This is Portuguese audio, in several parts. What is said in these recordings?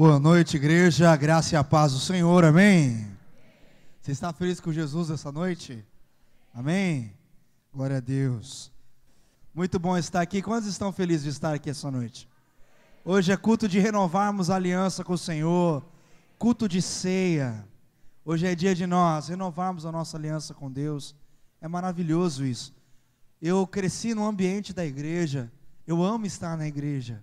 Boa noite, igreja, a graça e a paz do Senhor, amém? Você está feliz com Jesus essa noite? Amém? Glória a Deus. Muito bom estar aqui. Quantos estão felizes de estar aqui essa noite? Hoje é culto de renovarmos a aliança com o Senhor, culto de ceia. Hoje é dia de nós renovarmos a nossa aliança com Deus. É maravilhoso isso. Eu cresci no ambiente da igreja, eu amo estar na igreja.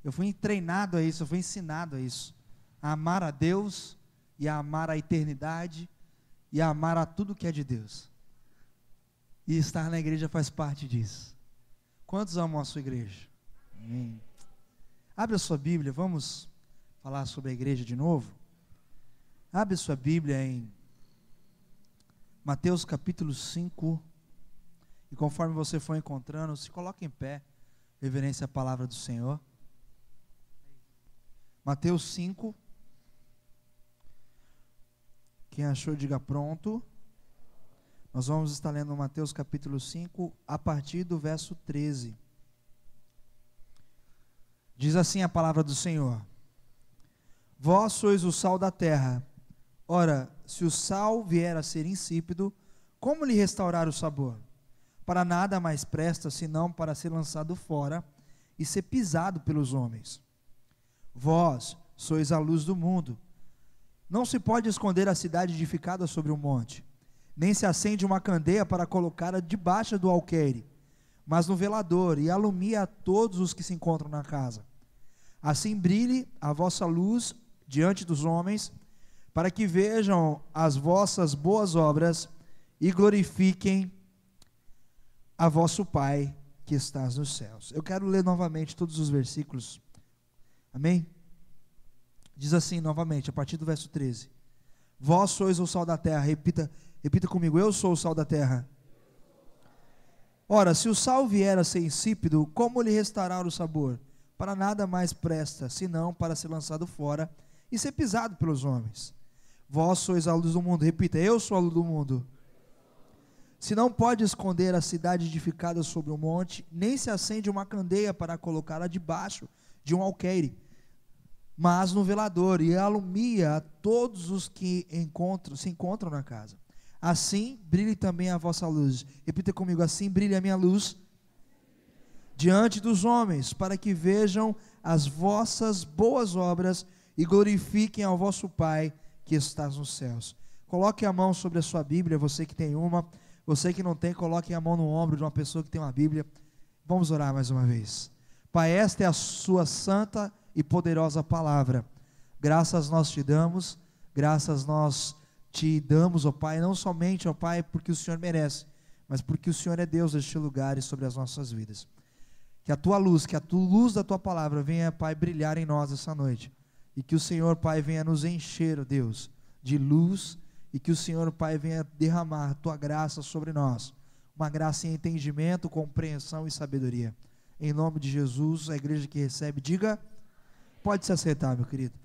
Eu fui treinado a isso, eu fui ensinado a isso, a amar a Deus, e a amar a eternidade, e a amar a tudo que é de Deus, e estar na igreja faz parte disso. Quantos amam a sua igreja? Amém. Abre a sua Bíblia, vamos falar sobre a igreja de novo. Abre a sua Bíblia em Mateus capítulo 5, e conforme você for encontrando, se coloque em pé, reverência à palavra do Senhor. Mateus 5, quem achou diga pronto. Nós vamos estar lendo Mateus capítulo 5, a partir do verso 13. Diz assim a palavra do Senhor: Vós sois o sal da terra. Ora, se o sal vier a ser insípido, como lhe restaurar o sabor? Para nada mais presta, senão para ser lançado fora e ser pisado pelos homens. Vós sois a luz do mundo. Não se pode esconder a cidade edificada sobre um monte, nem se acende uma candeia para colocá-la debaixo do alqueire, mas no velador, e alumia a todos os que se encontram na casa. Assim brilhe a vossa luz diante dos homens, para que vejam as vossas boas obras e glorifiquem a vosso Pai que estás nos céus. Eu quero ler novamente todos os versículos. Amém? Diz assim novamente, a partir do verso 13. Vós sois o sal da terra. Repita comigo, eu sou o sal da terra. Ora, se o sal vier a ser insípido, como lhe restaurar o sabor? Para nada mais presta, senão para ser lançado fora e ser pisado pelos homens. Vós sois a luz do mundo. Repita, eu sou a luz do mundo. Se não pode esconder a cidade edificada sobre um monte, nem se acende uma candeia para colocá-la debaixo de um alqueire, mas no velador, e alumia a todos os que se encontram na casa. Assim brilhe também a vossa luz. Repita comigo, assim brilhe a minha luz diante dos homens, para que vejam as vossas boas obras e glorifiquem ao vosso Pai que está nos céus. Coloque a mão sobre a sua Bíblia, você que tem uma. Você que não tem, coloque a mão no ombro de uma pessoa que tem uma Bíblia. Vamos orar mais uma vez. Pai, esta é a sua santa e poderosa palavra. Graças nós te damos, graças nós te damos, ó Pai, não somente, ó Pai, porque o Senhor merece, mas porque o Senhor é Deus deste lugar e sobre as nossas vidas. Que a tua luz, luz da tua palavra venha, Pai, brilhar em nós essa noite. E que o Senhor, Pai, venha nos encher, ó Deus, de luz. E que o Senhor, Pai, venha derramar tua graça sobre nós, uma graça em entendimento, compreensão e sabedoria. Em nome de Jesus, a igreja que recebe, diga, pode se aceitar, meu querido.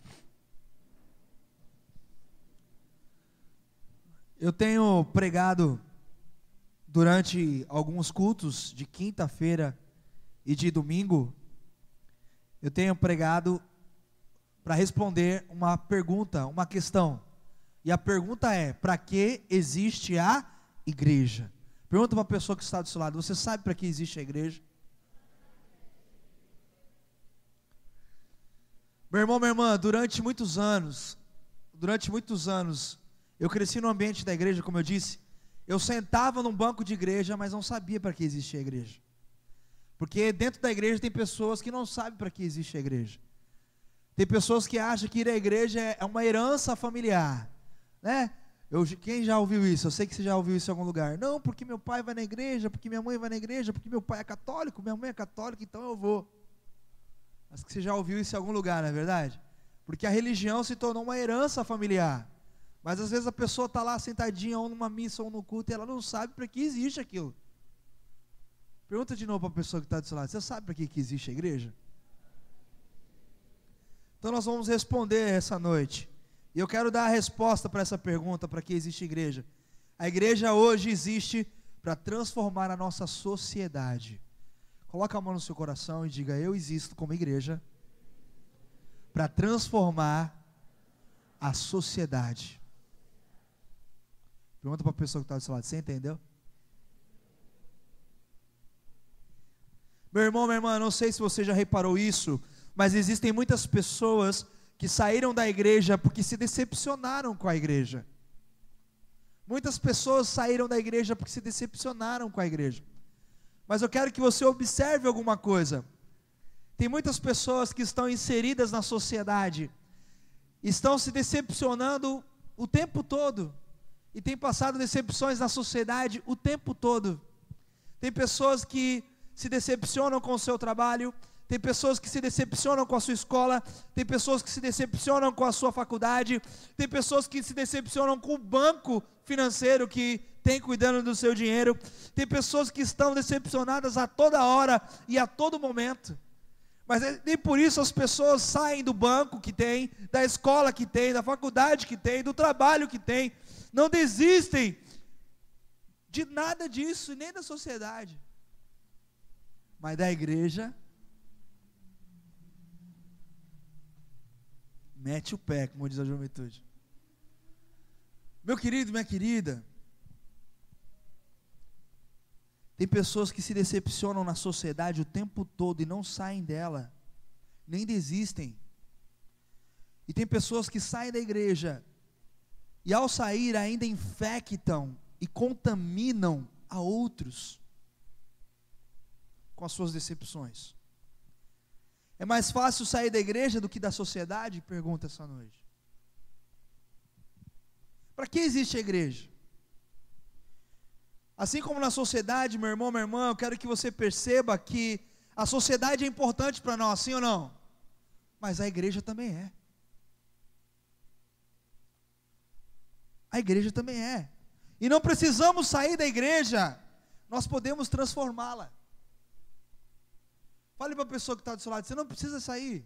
Eu tenho pregado durante alguns cultos de quinta-feira e de domingo, eu tenho pregado para responder uma pergunta, uma questão. E a pergunta é, para que existe a igreja? Pergunta para a pessoa que está do seu lado, você sabe para que existe a igreja? Meu irmão, minha irmã, durante muitos anos, eu cresci no ambiente da igreja, como eu disse. Eu sentava num banco de igreja, mas não sabia para que existia a igreja. Porque dentro da igreja tem pessoas que não sabem para que existe a igreja. Tem pessoas que acham que ir à igreja é uma herança familiar, né? Quem já ouviu isso? Eu sei que você já ouviu isso em algum lugar. Não, porque meu pai vai na igreja, porque minha mãe vai na igreja, porque meu pai é católico, minha mãe é católica, então eu vou. Acho que você já ouviu isso em algum lugar, não é verdade? Porque a religião se tornou uma herança familiar. Mas às vezes a pessoa está lá sentadinha, ou numa missa, ou no culto, e ela não sabe para que existe aquilo. Pergunta de novo para a pessoa que está do seu lado, você sabe para que existe a igreja? Então nós vamos responder essa noite. E eu quero dar a resposta para essa pergunta, para que existe igreja. A igreja hoje existe para transformar a nossa sociedade. Coloca a mão no seu coração e diga, eu existo como igreja para transformar a sociedade. Pergunta para a pessoa que está do seu lado, você entendeu? Meu irmão, minha irmã, não sei se você já reparou isso, mas existem muitas pessoas que saíram da igreja porque se decepcionaram com a igreja. Muitas pessoas saíram da igreja porque se decepcionaram com a igreja. Mas eu quero que você observe alguma coisa. Tem muitas pessoas que estão inseridas na sociedade, estão se decepcionando o tempo todo, e têm passado decepções na sociedade o tempo todo. Tem pessoas que se decepcionam com o seu trabalho, tem pessoas que se decepcionam com a sua escola, tem pessoas que se decepcionam com a sua faculdade, tem pessoas que se decepcionam com o banco financeiro que tem cuidando do seu dinheiro, tem pessoas que estão decepcionadas a toda hora e a todo momento. Mas nem por isso as pessoas saem do banco que tem, da escola que tem, da faculdade que tem, do trabalho que tem, não desistem de nada disso, nem da sociedade. Mas da igreja, mete o pé, como diz a juventude. Meu querido, minha querida, tem pessoas que se decepcionam na sociedade o tempo todo e não saem dela, nem desistem. E tem pessoas que saem da igreja e ao sair ainda infectam e contaminam a outros com as suas decepções. É mais fácil sair da igreja do que da sociedade? Pergunta essa noite. Para que existe a igreja? Assim como na sociedade, meu irmão, minha irmã, eu quero que você perceba que a sociedade é importante para nós, sim ou não? Mas a igreja também é. A igreja também é. E não precisamos sair da igreja, nós podemos transformá-la. Fale para a pessoa que está do seu lado, você não precisa sair.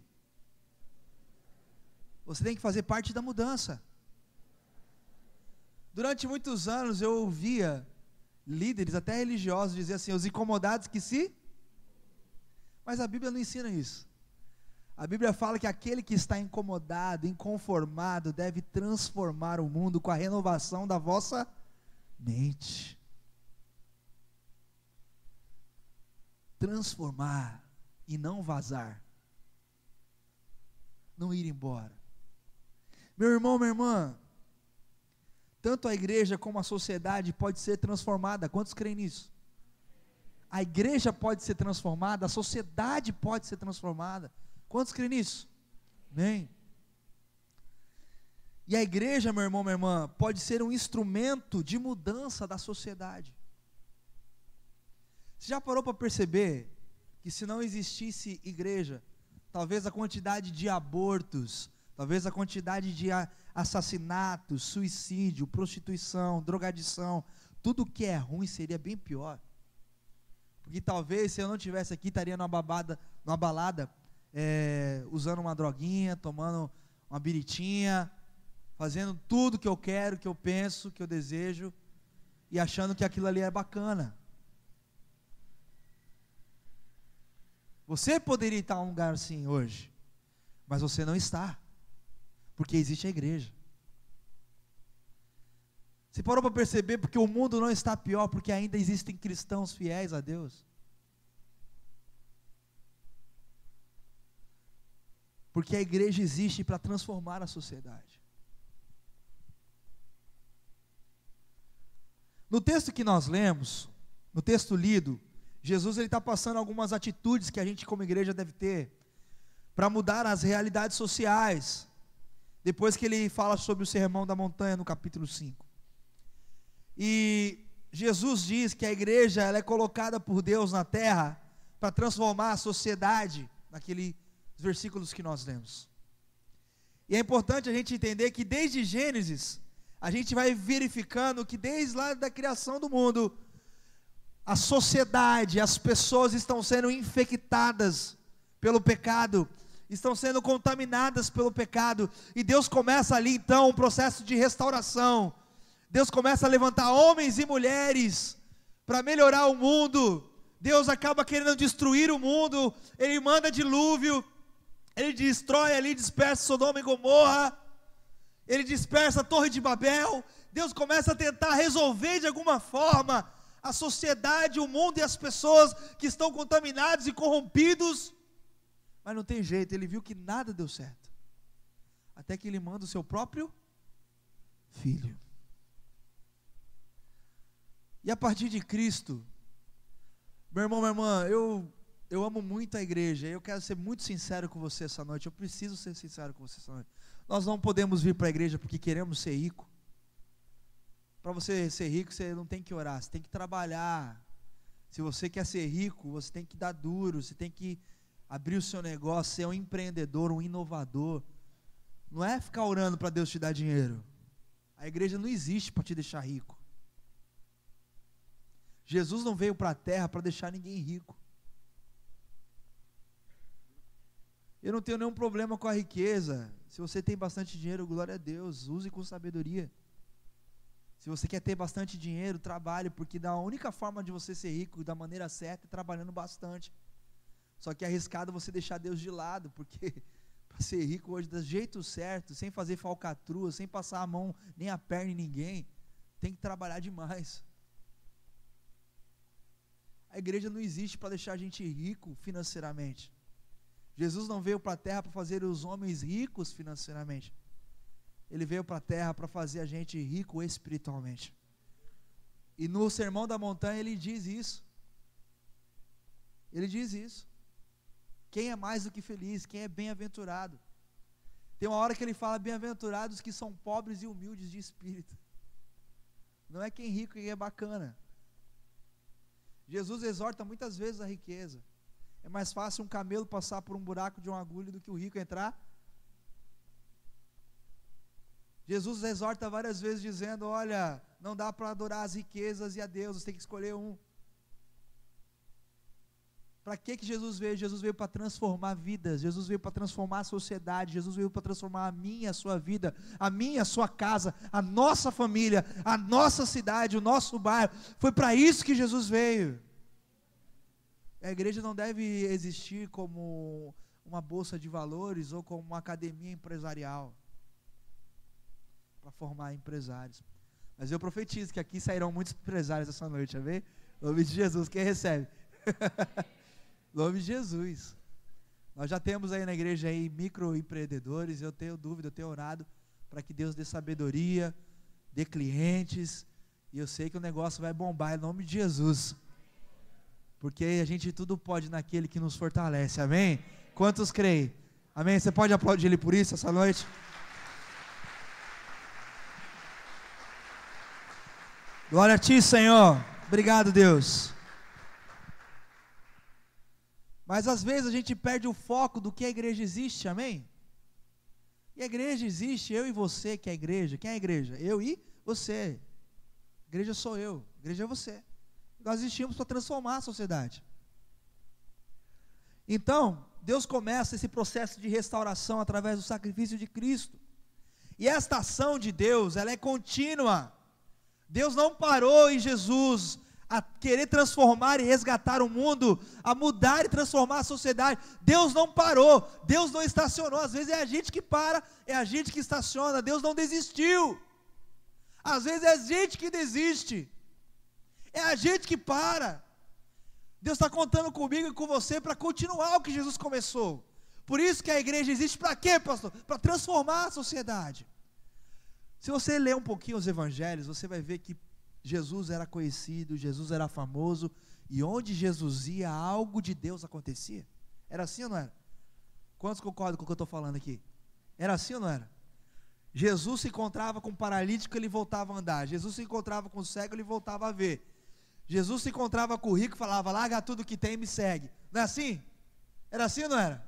Você tem que fazer parte da mudança. Durante muitos anos eu ouvia líderes, até religiosos, dizer assim, os incomodados que se... Mas a Bíblia não ensina isso. A Bíblia fala que aquele que está incomodado, inconformado, deve transformar o mundo com a renovação da vossa mente. Transformar e não vazar. Não ir embora. Meu irmão, minha irmã, tanto a igreja como a sociedade pode ser transformada. Quantos creem nisso? A igreja pode ser transformada, a sociedade pode ser transformada. Quantos creem nisso? Amém? E a igreja, meu irmão, minha irmã, pode ser um instrumento de mudança da sociedade. Você já parou para perceber que se não existisse igreja, talvez a quantidade de abortos, talvez a quantidade de assassinatos, suicídio, prostituição, drogadição, tudo que é ruim seria bem pior. Porque talvez se eu não estivesse aqui, estaria numa balada, usando uma droguinha, tomando uma biritinha, fazendo tudo que eu quero, que eu penso, que eu desejo, e achando que aquilo ali é bacana. Você poderia estar em um lugar assim hoje, mas você não está, porque existe a igreja. Você parou para perceber porque o mundo não está pior, porque ainda existem cristãos fiéis a Deus? Porque a igreja existe para transformar a sociedade. No texto que nós lemos, no texto lido, Jesus está passando algumas atitudes que a gente como igreja deve ter para mudar as realidades sociais, depois que ele fala sobre o sermão da montanha no capítulo 5. E Jesus diz que a igreja ela é colocada por Deus na terra para transformar a sociedade, naqueles versículos que nós lemos. E é importante a gente entender que desde Gênesis, a gente vai verificando que desde lá da criação do mundo, a sociedade, as pessoas estão sendo infectadas pelo pecado, estão sendo contaminadas pelo pecado, e Deus começa ali então um processo de restauração. Deus começa a levantar homens e mulheres para melhorar o mundo. Deus acaba querendo destruir o mundo, Ele manda dilúvio, Ele destrói ali, dispersa Sodoma e Gomorra, ele dispersa a Torre de Babel. Deus começa a tentar resolver de alguma forma a sociedade, o mundo e as pessoas que estão contaminados e corrompidos, mas não tem jeito, ele viu que nada deu certo, até que ele manda o seu próprio filho. E a partir de Cristo, meu irmão, minha irmã, eu amo muito a igreja, eu quero ser muito sincero com você essa noite, eu preciso ser sincero com você essa noite. Nós não podemos vir para a igreja porque queremos ser rico. Para você ser rico, você não tem que orar, você tem que trabalhar. Se você quer ser rico, você tem que dar duro, você tem que abrir o seu negócio, ser um empreendedor, um inovador. Não é ficar orando para Deus te dar dinheiro. A igreja não existe para te deixar rico. Jesus não veio para a terra para deixar ninguém rico. Eu não tenho nenhum problema com a riqueza. Se você tem bastante dinheiro, glória a Deus, use com sabedoria. Se você quer ter bastante dinheiro, trabalhe, porque a única forma de você ser rico da maneira certa é trabalhando bastante. Só que é arriscado você deixar Deus de lado, porque para ser rico hoje do jeito certo, sem fazer falcatrua, sem passar a mão nem a perna em ninguém, tem que trabalhar demais. A igreja não existe para deixar a gente rico financeiramente. Jesus não veio para a terra para fazer os homens ricos financeiramente. Ele veio para a terra para fazer a gente rico espiritualmente. E no Sermão da Montanha ele diz isso. Ele diz isso. Quem é mais do que feliz? Quem é bem-aventurado? Tem uma hora que ele fala: bem-aventurados que são pobres e humildes de espírito. Não é quem é rico e quem é bacana. Jesus exorta muitas vezes a riqueza. É mais fácil um camelo passar por um buraco de uma agulha do que o rico entrar. Jesus exorta várias vezes dizendo: olha, não dá para adorar as riquezas e a Deus, você tem que escolher um. Para que Jesus veio? Jesus veio para transformar vidas, Jesus veio para transformar a sociedade, Jesus veio para transformar a minha e a sua vida, a minha e a sua casa, a nossa família, a nossa cidade, o nosso bairro. Foi para isso que Jesus veio. A igreja não deve existir como uma bolsa de valores ou como uma academia empresarial para formar empresários. Mas eu profetizo que aqui sairão muitos empresários essa noite, amém? Em nome de Jesus, quem recebe? Em nome de Jesus. Nós já temos aí na igreja aí microempreendedores. Eu tenho dúvida, eu tenho orado para que Deus dê sabedoria, dê clientes, e eu sei que o negócio vai bombar em nome de Jesus, porque a gente tudo pode naquele que nos fortalece, amém? Quantos creem? Amém? Você pode aplaudir Ele por isso essa noite? Glória a Ti, Senhor. Obrigado, Deus. Mas às vezes a gente perde o foco do que a igreja existe, amém? E a igreja existe, eu e você que é a igreja. Quem é a igreja? Eu e você. A igreja sou eu, a igreja é você. Nós existimos para transformar a sociedade. Então, Deus começa esse processo de restauração através do sacrifício de Cristo. E esta ação de Deus, ela é contínua. Deus não parou em Jesus a querer transformar e resgatar o mundo, a mudar e transformar a sociedade. Deus não parou, Deus não estacionou. Às vezes é a gente que para, é a gente que estaciona. Deus não desistiu. Às vezes é a gente que desiste, é a gente que para. Deus está contando comigo e com você para continuar o que Jesus começou. Por isso que a igreja existe para quê, pastor? Para transformar a sociedade. Se você ler um pouquinho os evangelhos, você vai ver que Jesus era conhecido, Jesus era famoso, e onde Jesus ia, algo de Deus acontecia. Era assim ou não era? Quantos concordam com o que eu estou falando aqui? Era assim ou não era? Jesus se encontrava com o paralítico, ele voltava a andar. Jesus se encontrava com o cego, ele voltava a ver. Jesus se encontrava com o rico e falava: larga tudo que tem e me segue. Não é assim? Era assim ou não era?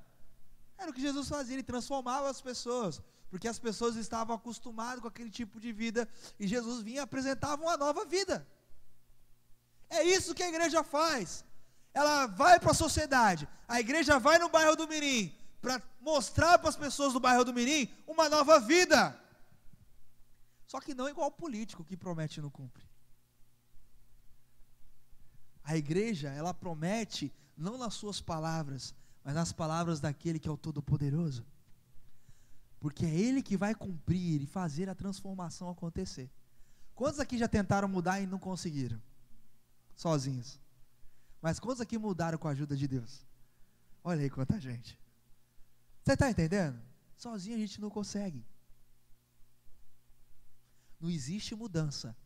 Era o que Jesus fazia, ele transformava as pessoas, porque as pessoas estavam acostumadas com aquele tipo de vida, e Jesus vinha e apresentava uma nova vida. É isso que a igreja faz. Ela vai para a sociedade, a igreja vai no bairro do Mirim, para mostrar para as pessoas do bairro do Mirim uma nova vida. Só que não igual o político que promete e não cumpre. A igreja, ela promete não nas suas palavras, mas nas palavras daquele que é o Todo-Poderoso. Porque é Ele que vai cumprir e fazer a transformação acontecer. Quantos aqui já tentaram mudar e não conseguiram? Sozinhos. Mas quantos aqui mudaram com a ajuda de Deus? Olha aí quanta gente. Você está entendendo? Sozinho a gente não consegue. Não existe mudança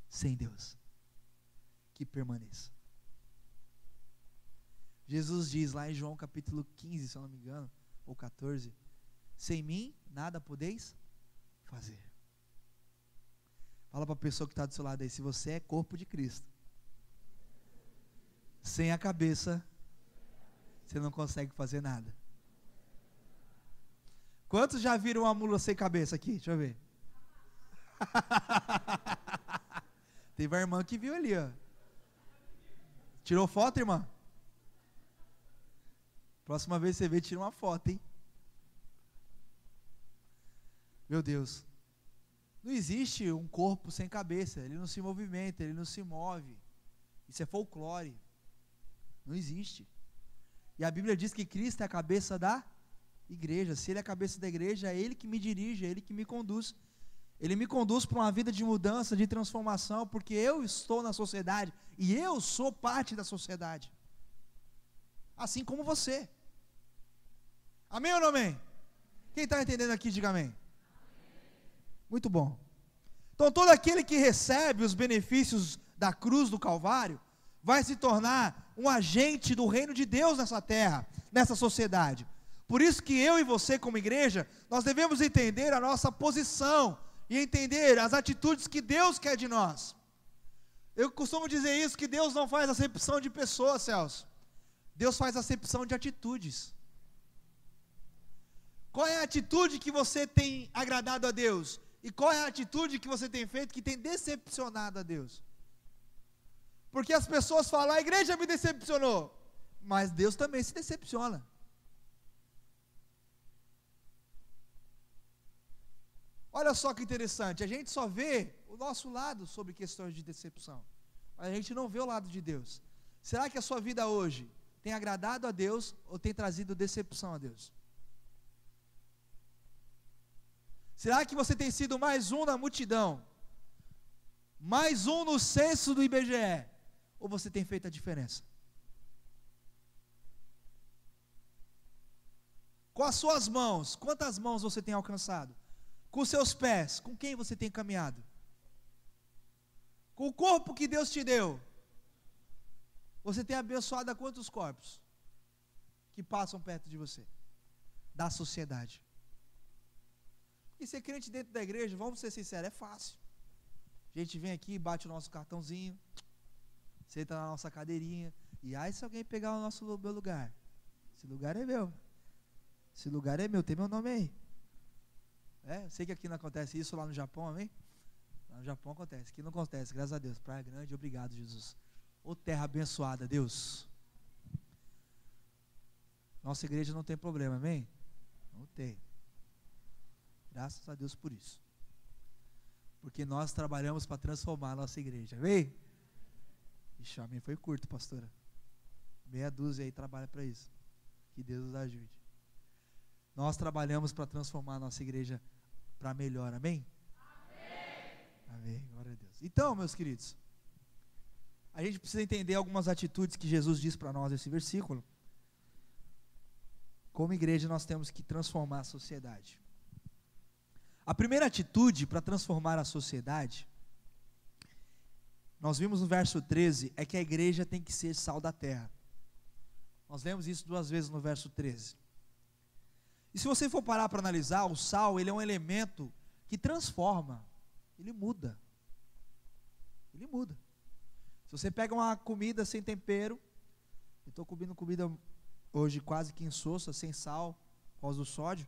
sem Deus que permaneça. Jesus diz lá em João capítulo 15, se eu não me engano, ou 14, sem mim nada podeis fazer. Fala para a pessoa que está do seu lado aí, se você é corpo de Cristo, sem a cabeça, você não consegue fazer nada. Quantos já viram uma mula sem cabeça aqui? Deixa eu ver. Teve a irmã que viu ali, ó. Tirou foto, irmã? Próxima vez você vê, tira uma foto, hein? Meu Deus. Não existe um corpo sem cabeça. Ele não se movimenta, ele não se move. Isso é folclore. Não existe. E a Bíblia diz que Cristo é a cabeça da igreja. Se Ele é a cabeça da igreja, é Ele que me dirige, é Ele que me conduz. Ele me conduz para uma vida de mudança, de transformação, porque eu estou na sociedade e eu sou parte da sociedade. Assim como você. Amém ou não amém? Quem está entendendo aqui, diga amém. Muito bom. Então todo aquele que recebe os benefícios da cruz do Calvário, vai se tornar um agente do reino de Deus nessa terra, nessa sociedade. Por isso que eu e você como igreja, nós devemos entender a nossa posição, e entender as atitudes que Deus quer de nós. Eu costumo dizer isso, que Deus não faz acepção de pessoas, Celso. Deus faz acepção de atitudes. Qual é a atitude que você tem agradado a Deus? E qual é a atitude que você tem feito que tem decepcionado a Deus? Porque as pessoas falam, a igreja me decepcionou, mas Deus também se decepciona. Olha só que interessante, a gente só vê o nosso lado sobre questões de decepção, mas a gente não vê o lado de Deus. Será que a sua vida hoje tem agradado a Deus ou tem trazido decepção a Deus? Será que você tem sido mais um na multidão, mais um no censo do IBGE, ou você tem feito a diferença? Com as suas mãos, quantas mãos você tem alcançado? Com os seus pés, com quem você tem caminhado? Com o corpo que Deus te deu, você tem abençoado a quantos corpos que passam perto de você, da sociedade? E ser crente dentro da igreja, vamos ser sinceros, é fácil. A gente vem aqui, bate o nosso cartãozinho, senta na nossa cadeirinha, e aí se alguém pegar o meu lugar, esse lugar é meu, esse lugar é meu, tem meu nome aí. Sei que aqui não acontece isso, lá no Japão, amém? Lá no Japão acontece, aqui não acontece, graças a Deus. Praia Grande, obrigado, Jesus. Ô terra abençoada, Deus. Nossa igreja não tem problema, amém? Não tem. Graças a Deus por isso. Porque nós trabalhamos para transformar a nossa igreja, amém? Ixi, amém, foi curto, pastora. Meia dúzia aí trabalha para isso. Que Deus nos ajude. Nós trabalhamos para transformar a nossa igreja para melhor, amém? Amém? Amém, glória a Deus. Então, meus queridos, a gente precisa entender algumas atitudes que Jesus diz para nós nesse versículo. Como igreja, nós temos que transformar a sociedade. A primeira atitude para transformar a sociedade, nós vimos no verso 13, é que a igreja tem que ser sal da terra. Nós lemos isso 2 vezes no verso 13. E se você for parar para analisar, o sal, ele é um elemento que transforma, ele muda. Ele muda. Se você pega uma comida sem tempero, eu estou comendo comida hoje quase que insossa, sem sal, por causa do sódio,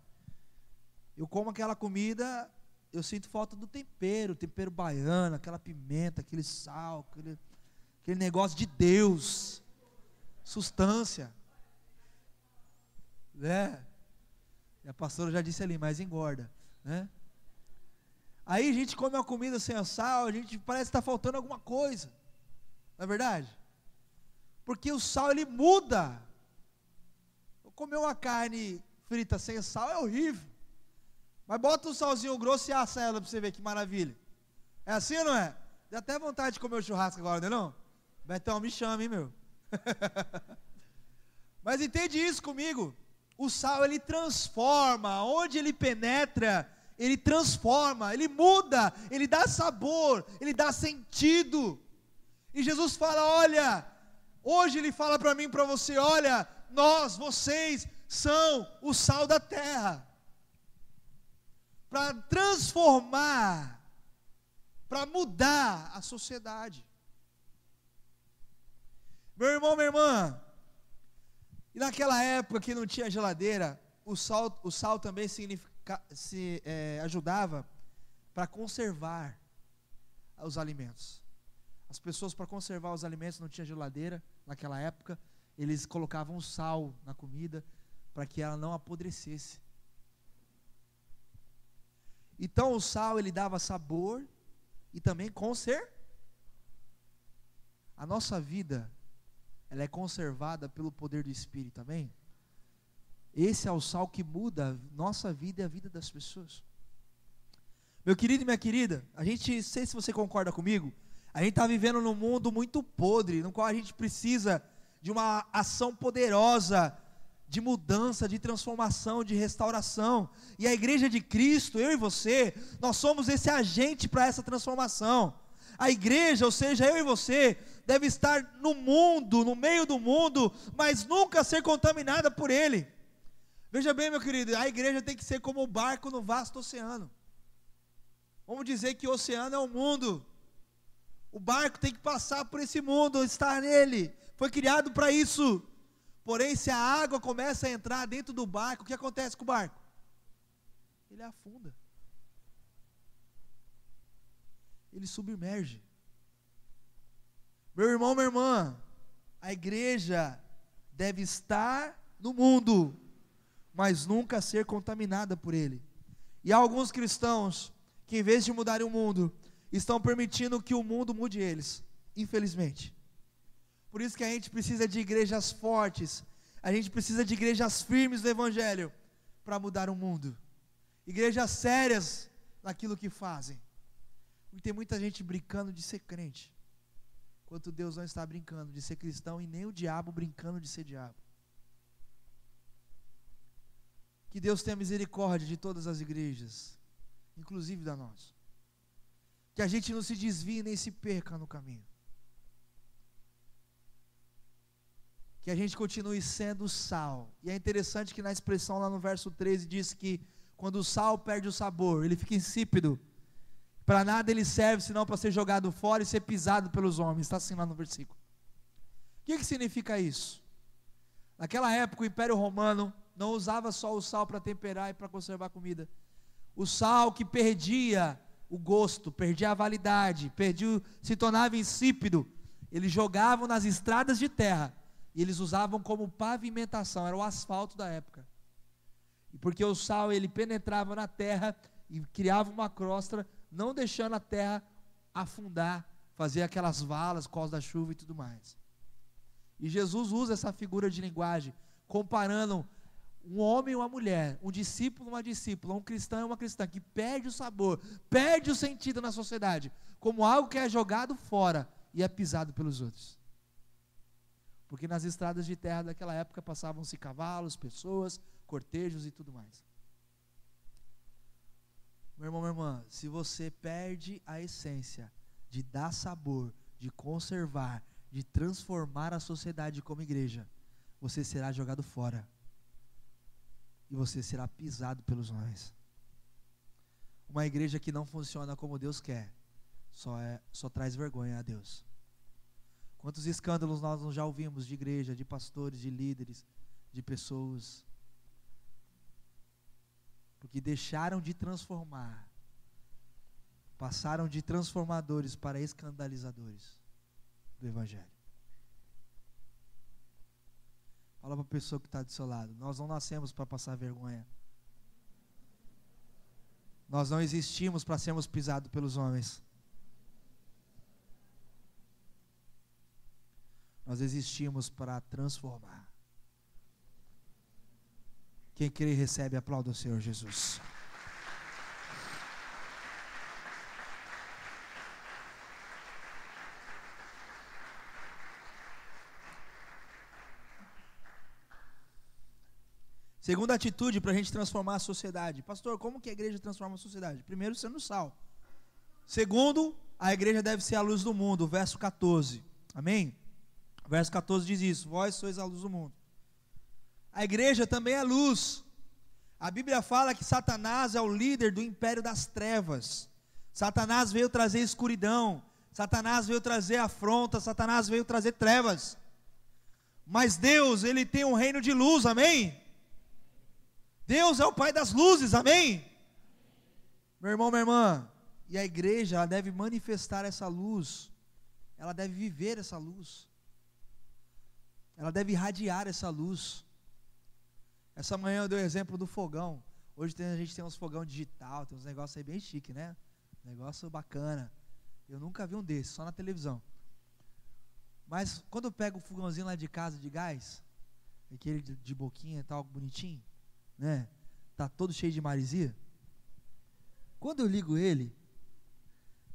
eu como aquela comida, eu sinto falta do tempero baiano, aquela pimenta, aquele sal, aquele negócio de Deus, substância, né? E a pastora já disse ali, mas engorda, né? Aí a gente come uma comida sem sal, a gente parece que está faltando alguma coisa, não é verdade? Porque o sal, ele muda. comer uma carne frita sem sal é horrível. Mas bota um salzinho grosso e assa ela para você ver que maravilha. É assim ou não é? Dá até vontade de comer o churrasco agora, não é não? Betão, me chama, hein, meu? Mas entende isso comigo? O sal, ele transforma, onde ele penetra, ele transforma, ele muda, ele dá sabor, ele dá sentido. E Jesus fala, olha, hoje ele fala para mim e para você, olha, vocês são o sal da terra. Para transformar, para mudar a sociedade. Meu irmão, minha irmã, e naquela época que não tinha geladeira, o sal também ajudava para conservar os alimentos. As pessoas, para conservar os alimentos, não tinha geladeira naquela época, eles colocavam sal na comida para que ela não apodrecesse. Então o sal, ele dava sabor e também a nossa vida, ela é conservada pelo poder do Espírito, amém? Esse é o sal que muda a nossa vida e a vida das pessoas. Meu querido e minha querida, não sei se você concorda comigo, a gente está vivendo num mundo muito podre, no qual a gente precisa de uma ação poderosa, de mudança, de transformação, de restauração. E a igreja de Cristo, eu e você, nós somos esse agente para essa transformação. A igreja, ou seja, eu e você, deve estar no mundo, no meio do mundo, mas nunca ser contaminada por ele. Veja bem, meu querido, a igreja tem que ser como o barco no vasto oceano. Vamos dizer que o oceano é o mundo. O barco tem que passar por esse mundo, estar nele. Foi criado para isso. Porém, se a água começa a entrar dentro do barco, o que acontece com o barco? Ele afunda. Ele submerge. Meu irmão, minha irmã, a igreja deve estar no mundo, mas nunca ser contaminada por ele. E há alguns cristãos que, em vez de mudarem o mundo, estão permitindo que o mundo mude eles, infelizmente. Por isso que a gente precisa de igrejas fortes, a gente precisa de igrejas firmes do Evangelho, para mudar o mundo, igrejas sérias naquilo que fazem. Porque tem muita gente brincando de ser crente, enquanto Deus não está brincando de ser cristão, e nem o diabo brincando de ser diabo. Que Deus tenha misericórdia de todas as igrejas, inclusive da nossa. Que a gente não se desvie nem se perca no caminho. Que a gente continue sendo sal. E é interessante que na expressão lá no verso 13 diz que quando o sal perde o sabor, ele fica insípido. Para nada ele serve, senão para ser jogado fora e ser pisado pelos homens. Está assim lá no versículo. O que significa isso? Naquela época o Império Romano não usava só o sal para temperar e para conservar a comida. O sal que perdia o gosto, perdia a validade, se tornava insípido, eles jogavam nas estradas de terra, e eles usavam como pavimentação, era o asfalto da época. E porque o sal, ele penetrava na terra, e criava uma crosta, não deixando a terra afundar, fazer aquelas valas, por causa da chuva e tudo mais. E Jesus usa essa figura de linguagem, comparando um homem e uma mulher, um discípulo e uma discípula, um cristão e uma cristã, que perde o sabor, perde o sentido na sociedade, como algo que é jogado fora e é pisado pelos outros. Porque nas estradas de terra daquela época passavam-se cavalos, pessoas, cortejos e tudo mais. Meu irmão, minha irmã, se você perde a essência de dar sabor, de conservar, de transformar a sociedade como igreja, você será jogado fora. E você será pisado pelos homens. Uma igreja que não funciona como Deus quer, só traz vergonha a Deus. Quantos escândalos nós já ouvimos de igreja, de pastores, de líderes, de pessoas, porque deixaram de transformar, passaram de transformadores para escandalizadores do Evangelho. Fala para a pessoa que está do seu lado: nós não nascemos para passar vergonha. Nós não existimos para sermos pisados pelos homens. Nós existimos para transformar. Quem crê e recebe, aplauda o Senhor Jesus. Segunda atitude para a gente transformar a sociedade. Pastor, como que a igreja transforma a sociedade? Primeiro, sendo sal. Segundo, a igreja deve ser a luz do mundo. Verso 14. Amém? O verso 14 diz isso: vós sois a luz do mundo. A igreja também é luz. A Bíblia fala que Satanás é o líder do império das trevas. Satanás veio trazer escuridão. Satanás veio trazer afronta. Satanás veio trazer trevas. Mas Deus, Ele tem um reino de luz, amém? Deus é o Pai das luzes, amém? Meu irmão, minha irmã, e a igreja, ela deve manifestar essa luz. Ela deve viver essa luz. Ela deve irradiar essa luz. Essa manhã eu dei o exemplo do fogão. Hoje a gente tem uns fogão digital, tem uns negócios aí bem chique, né? Negócio bacana. Eu nunca vi um desses, só na televisão. Mas quando eu pego o fogãozinho lá de casa de gás, aquele de boquinha e tal, bonitinho, né? Tá todo cheio de maresia. Quando eu ligo ele,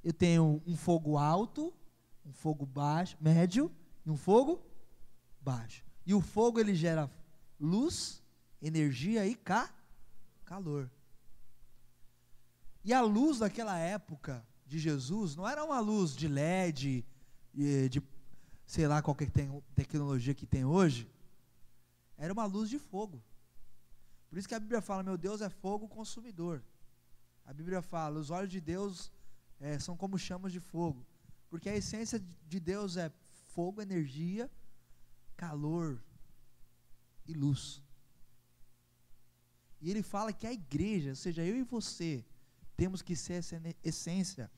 eu tenho um fogo alto, um fogo baixo, médio e um fogo baixo. E o fogo ele gera luz, energia e calor. E a luz daquela época de Jesus não era uma luz de LED, de sei lá qual que tecnologia que tem hoje. Era uma luz de fogo. Por isso que a Bíblia fala, meu Deus é fogo consumidor. A Bíblia fala, os olhos de Deus são como chamas de fogo. Porque a essência de Deus é fogo, energia, calor e luz. E Ele fala que a igreja, ou seja, eu e você, temos que ser essa essência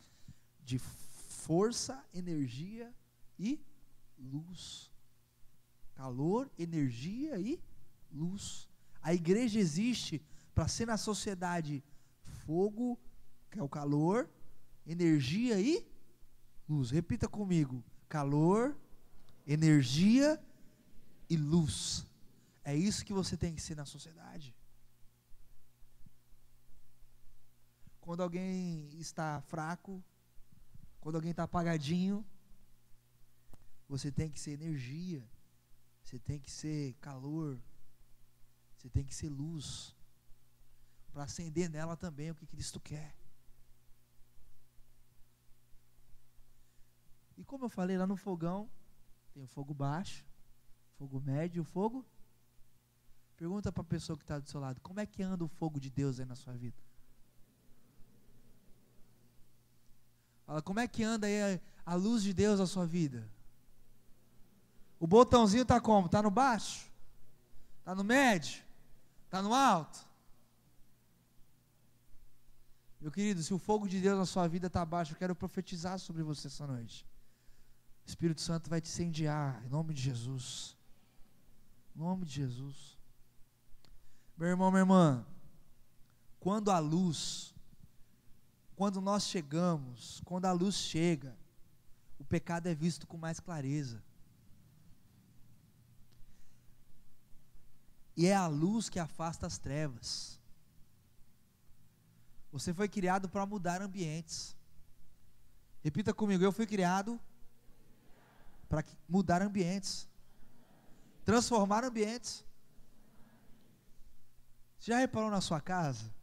de força, energia e luz. Calor, energia e luz. A igreja existe para ser na sociedade fogo, que é o calor, energia e luz. Repita comigo: calor, energia e luz. É isso que você tem que ser na sociedade. Quando alguém está fraco, quando alguém está apagadinho, você tem que ser energia, você tem que ser calor, você tem que ser luz, para acender nela também o que Cristo quer. E como eu falei lá no fogão, tem o fogo baixo, fogo médio e o fogo. Pergunta para a pessoa que está do seu lado, como é que anda o fogo de Deus aí na sua vida? Fala, como é que anda aí a luz de Deus na sua vida? O botãozinho está como? Está no baixo? Está no médio? Está no alto? Meu querido, se o fogo de Deus na sua vida está baixo, eu quero profetizar sobre você essa noite. O Espírito Santo vai te incendiar, em nome de Jesus. Em nome de Jesus. Meu irmão, minha irmã, quando a luz, quando nós chegamos, quando a luz chega, o pecado é visto com mais clareza. E é a luz que afasta as trevas. Você foi criado para mudar ambientes. Repita comigo, eu fui criado para mudar ambientes, transformar ambientes. Você já reparou na sua casa?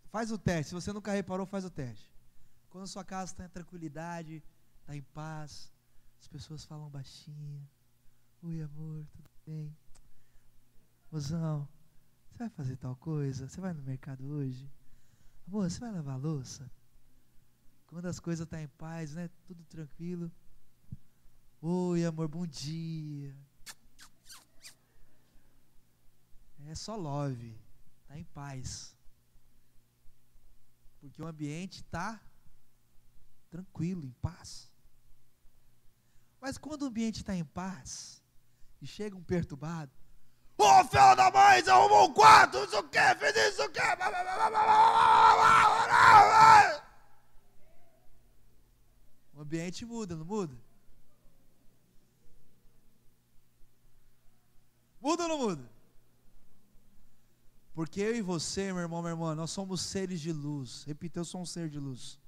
Faz o teste, se você nunca reparou, faz o teste. Quando a sua casa está em tranquilidade, está em paz, as pessoas falam baixinho. Oi amor, tudo bem? Mozão, você vai fazer tal coisa? Você vai no mercado hoje? Amor, você vai lavar a louça? Quando as coisas estão em paz, né? Tudo tranquilo. Oi amor, bom dia. É só love, está em paz. Porque o ambiente está tranquilo, em paz. Mas quando o ambiente está em paz, e chega um perturbado, ô filho da mãe, você arrumou um quarto, não sei o que, fez isso, o que, o ambiente muda, não muda? Muda ou não muda? Porque eu e você, meu irmão, minha irmã, nós somos seres de luz. Repita, eu sou um ser de luz.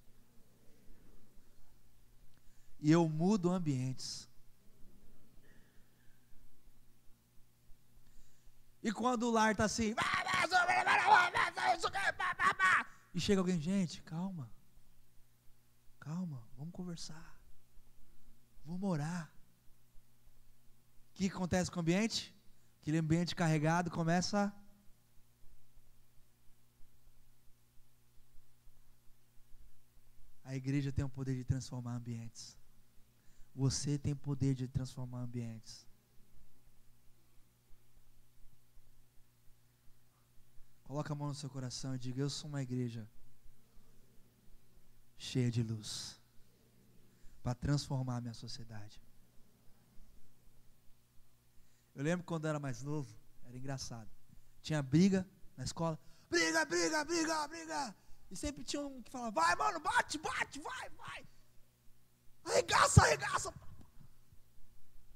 E eu mudo ambientes. E quando o lar está assim, e chega alguém, gente, calma, vamos conversar, vamos orar. O que acontece com o ambiente? Aquele ambiente carregado começa a igreja tem o poder de transformar ambientes. Você tem o poder de transformar ambientes. Coloca a mão no seu coração e diga: eu sou uma igreja cheia de luz para transformar a minha sociedade. Eu lembro quando eu era mais novo, era engraçado. Tinha briga na escola, briga. E sempre tinha um que falava: vai, mano, bate, vai. Arregaça.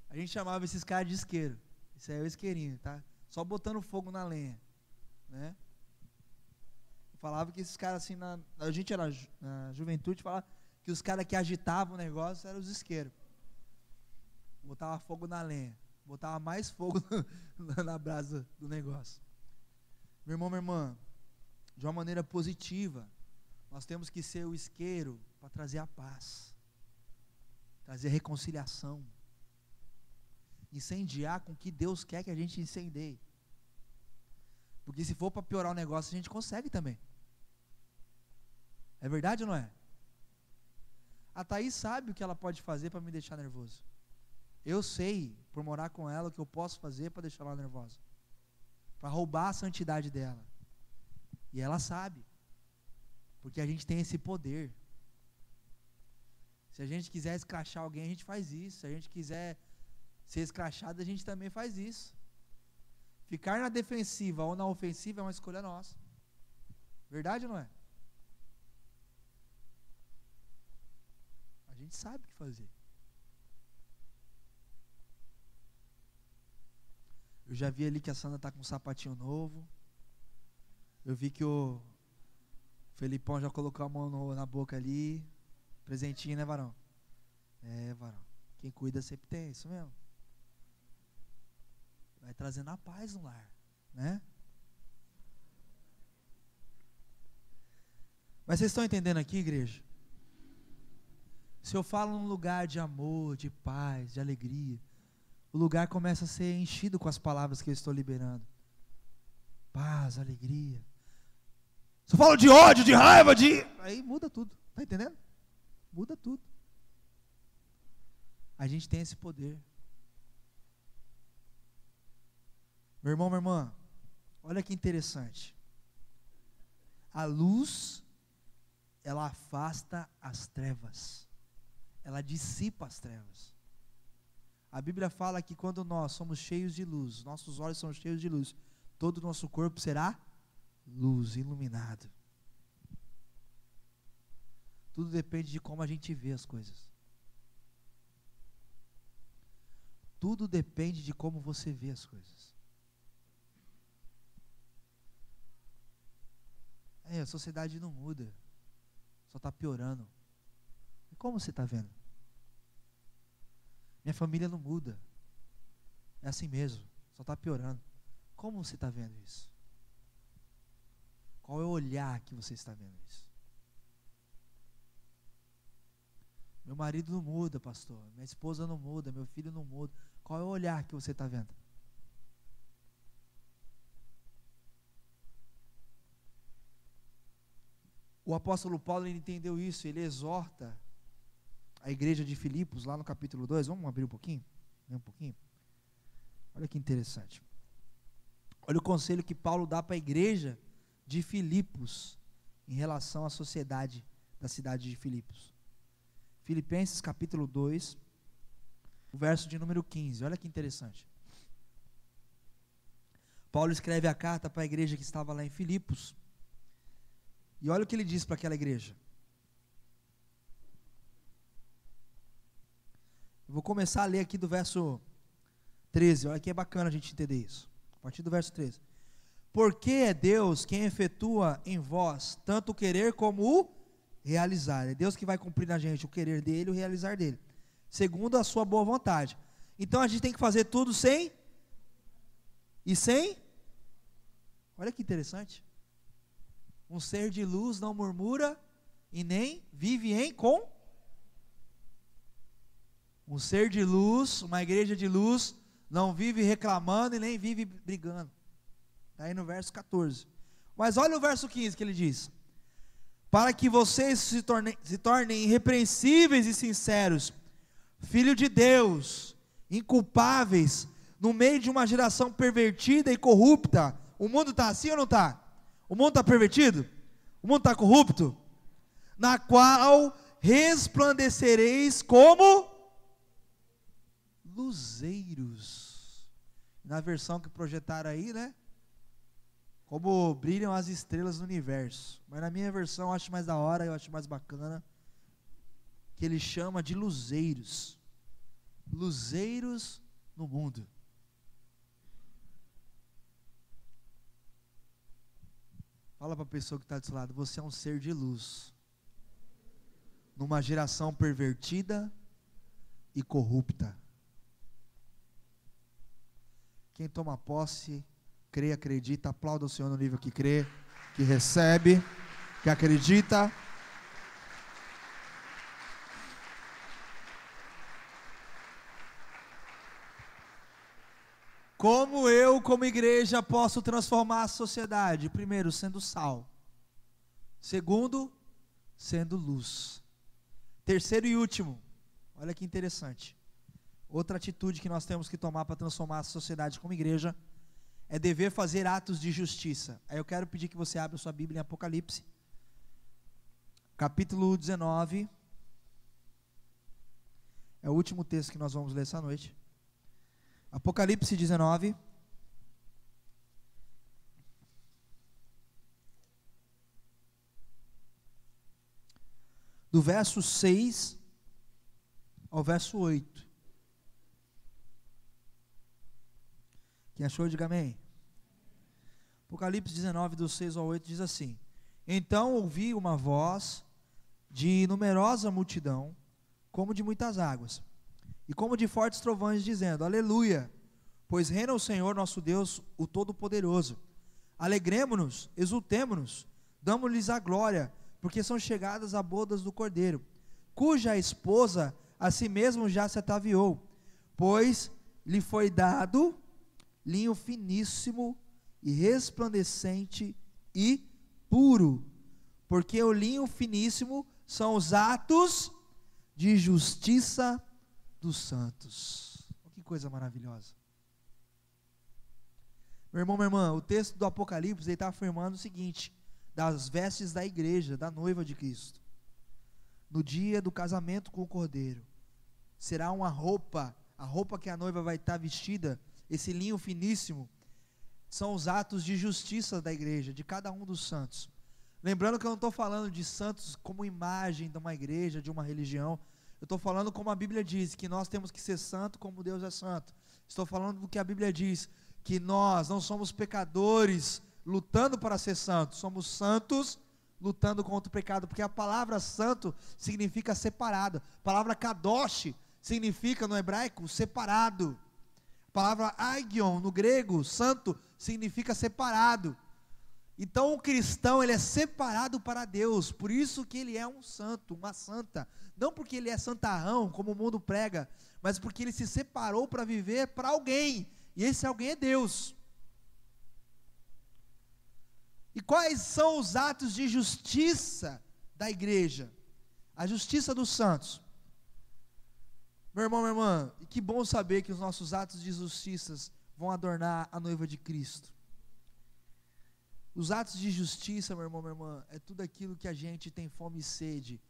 A gente chamava esses caras de isqueiro. Isso aí é o isqueirinho, tá? Só botando fogo na lenha, né? Eu falava que esses caras assim, a gente era na juventude, falava que os caras que agitavam o negócio eram os isqueiros. Botava fogo na lenha. Botava mais fogo na brasa do negócio. Meu irmão, minha irmã, de uma maneira positiva, nós temos que ser o isqueiro para trazer a paz, trazer reconciliação, incendiar com o que Deus quer que a gente incendeie. Porque se for para piorar o negócio, a gente consegue também. É verdade ou não é? A Thaís sabe o que ela pode fazer para me deixar nervoso. Eu sei, por morar com ela, o que eu posso fazer para deixar ela nervosa, para roubar a santidade dela. E ela sabe, porque a gente tem esse poder. Se a gente quiser escrachar alguém, a gente faz isso. Se a gente quiser ser escrachado, a gente também faz isso. Ficar na defensiva ou na ofensiva é uma escolha nossa. Verdade ou não é? A gente sabe o que fazer. Eu já vi ali que a Sandra está com um sapatinho novo. Eu vi que o Felipão já colocou a mão na boca ali. Presentinho, né, varão? É, varão. Quem cuida sempre tem, isso mesmo. Vai trazendo a paz no lar, né? Mas vocês estão entendendo aqui, igreja? Se eu falo num lugar de amor, de paz, de alegria, o lugar começa a ser enchido com as palavras que eu estou liberando. Paz, alegria. Se eu falo de ódio, de raiva, aí muda tudo, tá entendendo? Muda tudo. A gente tem esse poder. Meu irmão, minha irmã, olha que interessante. A luz, ela afasta as trevas. Ela dissipa as trevas. A Bíblia fala que quando nós somos cheios de luz, nossos olhos são cheios de luz, todo o nosso corpo será luz, iluminado. Tudo depende de como a gente vê as coisas. Tudo depende de como você vê as coisas. A sociedade não muda, só está piorando. E como você está vendo? Minha família não muda, é assim mesmo, só está piorando. Como você está vendo isso? Qual é o olhar que você está vendo isso? Meu marido não muda, pastor. Minha esposa não muda, meu filho não muda. Qual é o olhar que você está vendo? O apóstolo Paulo, ele entendeu isso, ele exorta a igreja de Filipos, lá no capítulo 2, vamos abrir um pouquinho? Olha que interessante. Olha o conselho que Paulo dá para a igreja de Filipos, em relação à sociedade da cidade de Filipos. Filipenses capítulo 2, o verso de número 15, olha que interessante. Paulo escreve a carta para a igreja que estava lá em Filipos, e olha o que ele diz para aquela igreja. Eu vou começar a ler aqui do verso 13, olha que é bacana a gente entender isso. A partir do verso 13. porque é Deus quem efetua em vós tanto o querer como o realizar. É Deus que vai cumprir na gente o querer dele e o realizar dele, segundo a sua boa vontade. Então a gente tem que fazer tudo sem, olha que interessante, um ser de luz não murmura e nem vive em um ser de luz, uma igreja de luz, não vive reclamando e nem vive brigando. Está aí no verso 14. Mas olha o verso 15 que ele diz: para que vocês se tornem irrepreensíveis e sinceros, filho de Deus, inculpáveis, no meio de uma geração pervertida e corrupta. O mundo está assim ou não está? O mundo está pervertido? O mundo está corrupto? Na qual resplandecereis como luzeiros. Na versão que projetaram aí, né? Como brilham as estrelas no universo. Mas na minha versão eu acho mais da hora, eu acho mais bacana, que ele chama de luzeiros. Luzeiros no mundo. Fala para a pessoa que está do seu lado: você é um ser de luz numa geração pervertida e corrupta. Quem toma posse, crê, acredita, aplauda o Senhor no nível que crê, que recebe, que acredita. Como eu, como igreja, posso transformar a sociedade? Primeiro, sendo sal. Segundo, sendo luz. Terceiro e último, olha que interessante. Outra atitude que nós temos que tomar para transformar a sociedade como igreja é dever fazer atos de justiça. Aí eu quero pedir que você abra sua Bíblia em Apocalipse, capítulo 19. É o último texto que nós vamos ler essa noite. Apocalipse 19. Do verso 6 ao verso 8. Quem achou, diga amém. Apocalipse 19, do 6 ao 8, diz assim: então ouvi uma voz de numerosa multidão, como de muitas águas, e como de fortes trovões, dizendo: aleluia, pois reina o Senhor nosso Deus, o Todo-Poderoso. Alegremo-nos, exultemo-nos, damos-lhes a glória, porque são chegadas as bodas do Cordeiro, cuja esposa a si mesmo já se ataviou, pois lhe foi dado linho finíssimo e resplandecente e puro, porque o linho finíssimo são os atos de justiça dos santos. Que coisa maravilhosa. Meu irmão, minha irmã, o texto do Apocalipse está afirmando o seguinte: das vestes da igreja, da noiva de Cristo, no dia do casamento com o Cordeiro, será uma roupa, a roupa que a noiva vai estar vestida, esse linho finíssimo, são os atos de justiça da igreja, de cada um dos santos. Lembrando que eu não estou falando de santos como imagem de uma igreja, de uma religião. Eu estou falando como a Bíblia diz, que nós temos que ser santo como Deus é santo. Estou falando do que a Bíblia diz, que nós não somos pecadores lutando para ser santos, somos santos lutando contra o pecado, porque a palavra santo significa separado. A palavra kadosh significa no hebraico separado. A palavra agion no grego, santo, significa separado. Então o cristão, ele é separado para Deus, por isso que ele é um santo, uma santa, não porque ele é santarrão, como o mundo prega, mas porque ele se separou para viver para alguém, e esse alguém é Deus. E quais são os atos de justiça da igreja? A justiça dos santos. Meu irmão, minha irmã, e que bom saber que os nossos atos de justiça vão adornar a noiva de Cristo. Os atos de justiça, meu irmão, minha irmã, é tudo aquilo que a gente tem fome e sede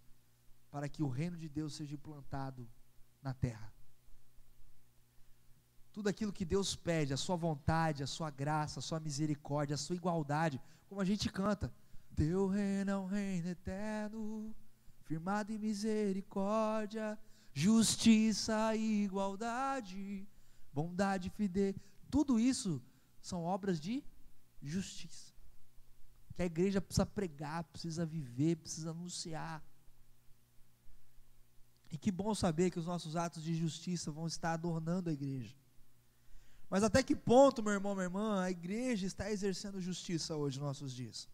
para que o reino de Deus seja implantado na terra. Tudo aquilo que Deus pede, a sua vontade, a sua graça, a sua misericórdia, a sua igualdade, como a gente canta: teu reino é um reino eterno, firmado em misericórdia, justiça e igualdade, bondade e fidelidade. Tudo isso são obras de justiça. Que a igreja precisa pregar, precisa viver, precisa anunciar. E que bom saber que os nossos atos de justiça vão estar adornando a igreja. Mas até que ponto, meu irmão, minha irmã, a igreja está exercendo justiça hoje, nos nossos dias?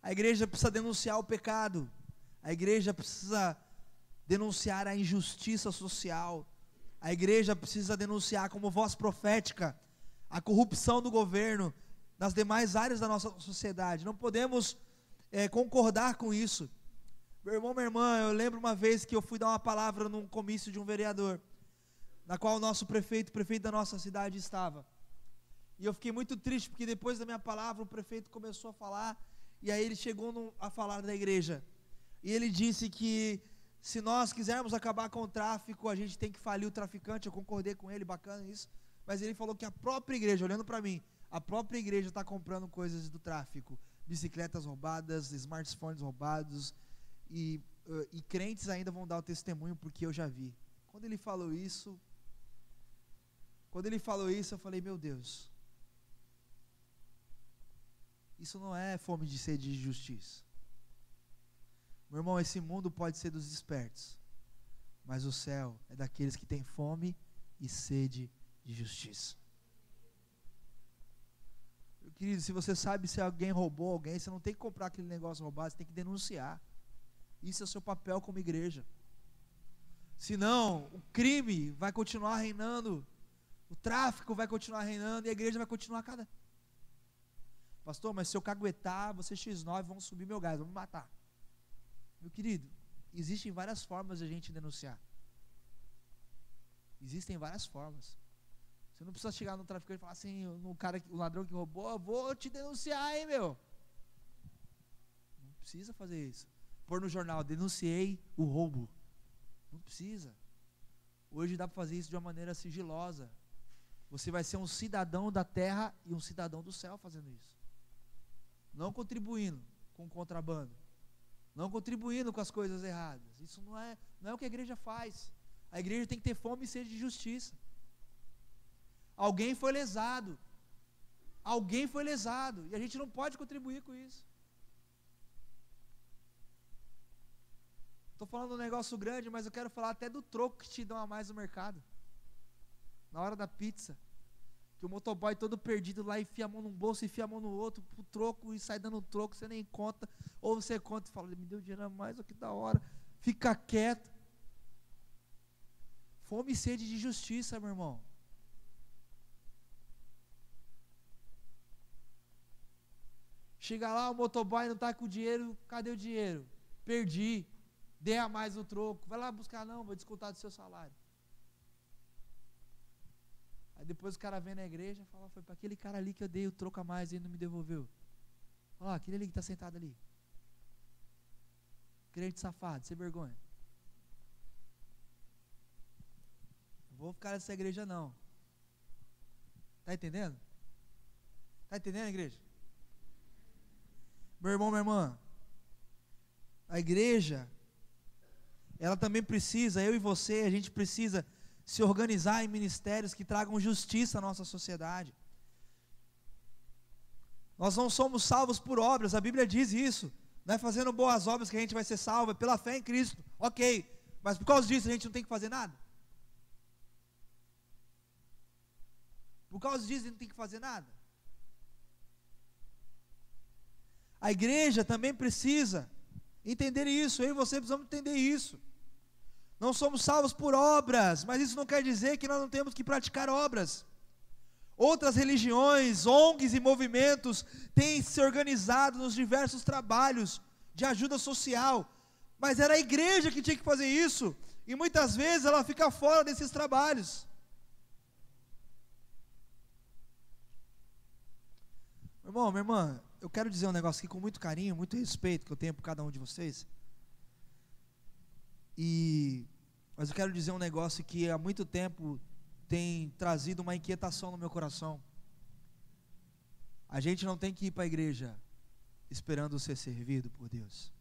A igreja precisa denunciar o pecado. A igreja precisa denunciar a injustiça social. A igreja precisa denunciar como voz profética a corrupção do governo nas demais áreas da nossa sociedade. Não podemos concordar com isso. Meu irmão, minha irmã, eu lembro uma vez que eu fui dar uma palavra num comício de um vereador, na qual o nosso prefeito, o prefeito da nossa cidade estava. E eu fiquei muito triste, porque depois da minha palavra, o prefeito começou a falar, e aí ele chegou a falar da igreja. E ele disse que se nós quisermos acabar com o tráfico, a gente tem que falir o traficante. Eu concordei com ele, bacana isso. Mas ele falou que a própria igreja, olhando para mim, a própria igreja está comprando coisas do tráfico. Bicicletas roubadas, smartphones roubados, e crentes ainda vão dar o testemunho, porque eu já vi. Quando ele falou isso, eu falei, meu Deus, isso não é fome de sede de justiça. Meu irmão, esse mundo pode ser dos espertos, mas o céu é daqueles que têm fome e sede de justiça. Meu querido, se você sabe se alguém roubou alguém, você não tem que comprar aquele negócio roubado, você tem que denunciar. Isso é o seu papel como igreja. Senão, o crime vai continuar reinando, o tráfico vai continuar reinando, e a igreja vai continuar cada... Pastor, mas se eu caguetar, vocês X9 vão subir meu gás, vão me matar. Meu querido, existem várias formas de a gente denunciar. Existem várias formas. Você não precisa chegar no traficante e falar assim, o ladrão que roubou, eu vou te denunciar, hein, meu. Não precisa fazer isso. Pôr no jornal, denunciei o roubo. Não precisa. Hoje dá para fazer isso de uma maneira sigilosa. Você vai ser um cidadão da terra e um cidadão do céu fazendo isso. Não contribuindo com o contrabando. Não contribuindo com as coisas erradas. Isso não é o que a igreja faz. A igreja tem que ter fome e sede de justiça. Alguém foi lesado. E a gente não pode contribuir com isso. Estou falando um negócio grande, mas eu quero falar até do troco que te dão a mais no mercado. Na hora da pizza. Que o motoboy todo perdido lá enfia a mão num bolso, enfia a mão no outro, pro troco, e sai dando um troco, você nem conta. Ou você conta e fala, me deu dinheiro a mais, ó, que da hora. Fica quieto. Fome e sede de justiça, meu irmão. Chega lá, o motoboy não está com o dinheiro, cadê o dinheiro? Perdi, dê a mais o troco. Vai lá buscar, não, vou descontar do seu salário. Aí depois o cara vem na igreja e fala, foi para aquele cara ali que eu dei o troco a mais e ele não me devolveu. Olha lá, aquele ali que está sentado ali. Crente safado, sem vergonha. Não vou ficar nessa igreja não. Está entendendo? Está entendendo, igreja? Meu irmão, minha irmã, a igreja, ela também precisa, eu e você, a gente precisa se organizar em ministérios que tragam justiça à nossa sociedade. Nós não somos salvos por obras, a Bíblia diz isso. Não é fazendo boas obras que a gente vai ser salvo, é pela fé em Cristo. Ok, mas por causa disso a gente não tem que fazer nada? Por causa disso a gente não tem que fazer nada? A igreja também precisa entender isso, eu e você precisamos entender isso. Não somos salvos por obras, mas isso não quer dizer que nós não temos que praticar obras. Outras religiões, ONGs e movimentos têm se organizado nos diversos trabalhos de ajuda social, mas era a igreja que tinha que fazer isso, e muitas vezes ela fica fora desses trabalhos. Meu irmão, minha irmã, eu quero dizer um negócio aqui com muito carinho, muito respeito que eu tenho por cada um de vocês. Mas eu quero dizer um negócio que há muito tempo tem trazido uma inquietação no meu coração. A gente não tem que ir para a igreja esperando ser servido por Deus.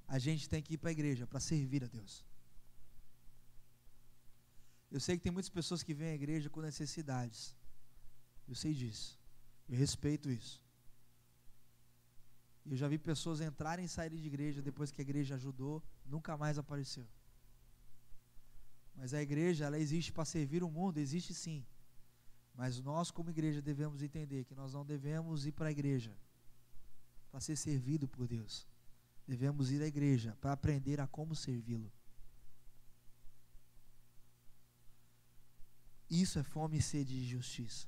A gente tem que ir para a igreja para servir a Deus. Eu sei que tem muitas pessoas que vêm à igreja com necessidades. Eu sei disso. Eu respeito isso. Eu já vi pessoas entrarem e saírem de igreja depois que a igreja ajudou, nunca mais apareceu. Mas a igreja, ela existe para servir o mundo, existe sim. Mas nós, como igreja, devemos entender que nós não devemos ir para a igreja para ser servido por Deus. Devemos ir à igreja para aprender a como servi-lo. Isso é fome e sede de justiça.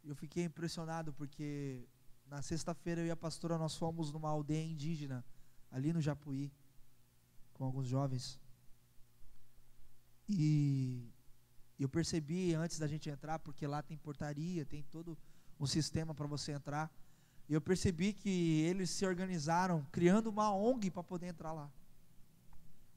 Eu fiquei impressionado porque na sexta-feira eu e a pastora nós fomos numa aldeia indígena ali no Japuí com alguns jovens e eu percebi antes da gente entrar, porque lá tem portaria, tem todo um sistema para você entrar, e eu percebi que eles se organizaram criando uma ONG para poder entrar lá,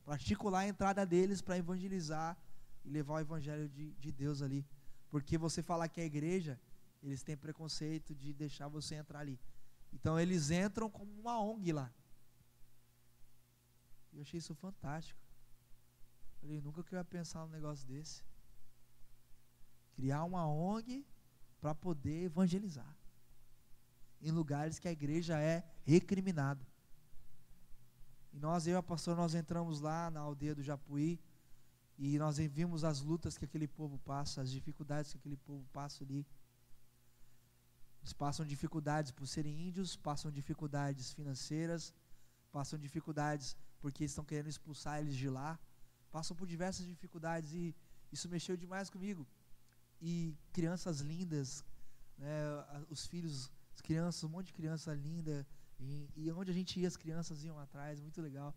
para articular a entrada deles para evangelizar e levar o evangelho de Deus ali, porque você falar que é igreja, eles têm preconceito de deixar você entrar ali. Então eles entram como uma ONG lá. Eu achei isso fantástico. Falei, nunca que eu ia pensar num negócio desse. Criar uma ONG para poder evangelizar em lugares que a igreja é recriminada. E nós, eu e a pastora, nós entramos lá na aldeia do Japuí e nós vimos as lutas que aquele povo passa, as dificuldades que aquele povo passa ali. Eles passam dificuldades por serem índios, passam dificuldades financeiras, passam dificuldades porque estão querendo expulsar eles de lá, passam por diversas dificuldades e isso mexeu demais comigo. E crianças lindas, né, os filhos, as crianças, um monte de criança linda, e onde a gente ia as crianças iam atrás, muito legal.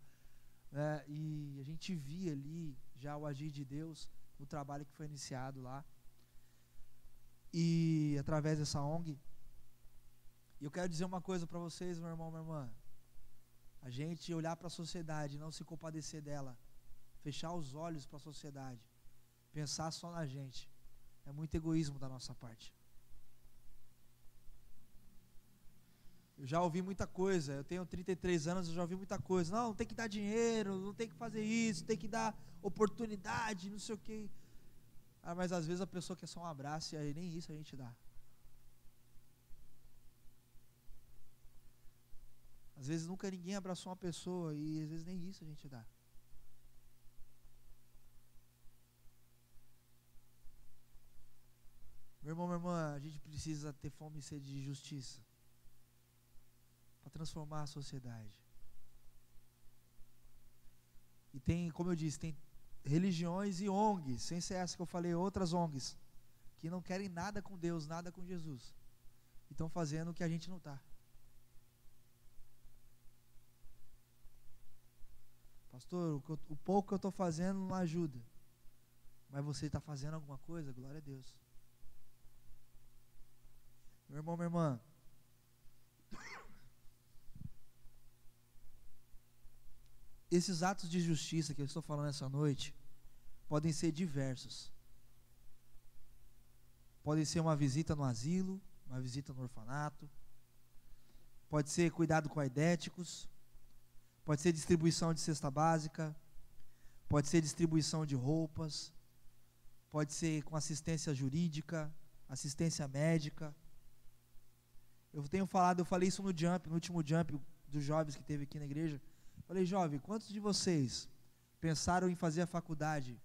E a gente via ali já o agir de Deus no trabalho que foi iniciado lá. E através dessa ONG, eu quero dizer uma coisa para vocês, meu irmão, minha irmã. A gente olhar para a sociedade, não se compadecer dela, fechar os olhos para a sociedade, pensar só na gente, é muito egoísmo da nossa parte. Eu já ouvi muita coisa, eu tenho 33 anos, eu já ouvi muita coisa. Não, tem que dar dinheiro, não tem que fazer isso, tem que dar oportunidade, não sei o quê. Mas às vezes a pessoa quer só um abraço e aí nem isso a gente dá. Às vezes nunca ninguém abraçou uma pessoa e às vezes nem isso a gente dá. Meu irmão, minha irmã, a gente precisa ter fome e sede de justiça para transformar a sociedade. E tem, como eu disse, tem religiões e ONGs, sem ser essa que eu falei, outras ONGs, que não querem nada com Deus, nada com Jesus, e estão fazendo o que a gente não está. Pastor, o pouco que eu estou fazendo não ajuda, mas você está fazendo alguma coisa, glória a Deus. Meu irmão, minha irmã, esses atos de justiça que eu estou falando essa noite podem ser diversos. Podem ser uma visita no asilo, uma visita no orfanato, pode ser cuidado com aidéticos, pode ser distribuição de cesta básica, pode ser distribuição de roupas, pode ser com assistência jurídica, assistência médica. Eu falei isso no último jump dos jovens que teve aqui na igreja. Falei, jovem, quantos de vocês pensaram em fazer a faculdade